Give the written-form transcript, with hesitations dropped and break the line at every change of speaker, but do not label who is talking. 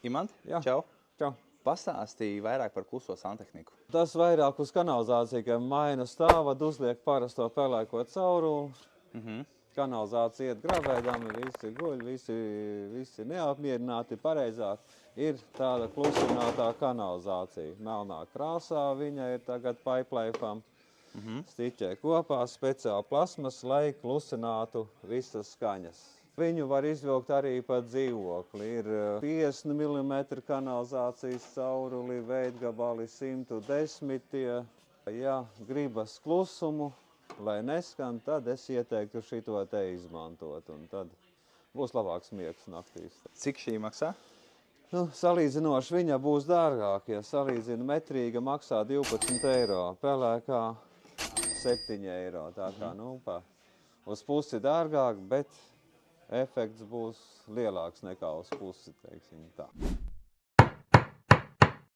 Imant,
Jā.
čau.
Čau.
Pastāstīja vairāk par kluso santehniku.
Tas vairāk uz kanalizāciju, ka maina stāvadu, uzliek parasto pelēko caurulu. Kanalizācija iet gravēdami, visi guļ, visi neapmierināti, pareizāk. Ir tāda klusinātā kanalizācija. Melnā krāsā viņa ir tagad pipelaypam. Stiķē kopā speciāli plasmas, lai klusinātu visas skaņas. Viņu var izvilkt arī pa dzīvokli. Ir 50 mm kanalizācijas cauruli, veidgabali 110. Ja gribas klusumu, lai neskan, tad es ieteiktu šito te izmantot. Un tad būs labāks miegs naktīs.
Cik šī maksā?
Salīdzinoši viņa būs dārgāk. Ja salīdzina metrīga maksā 12 eiro, pelēkā 7 eiro. Tā kā, uz pusi dārgāk, bet efekts būs lielāks nekā uz pusi, teiksim tā.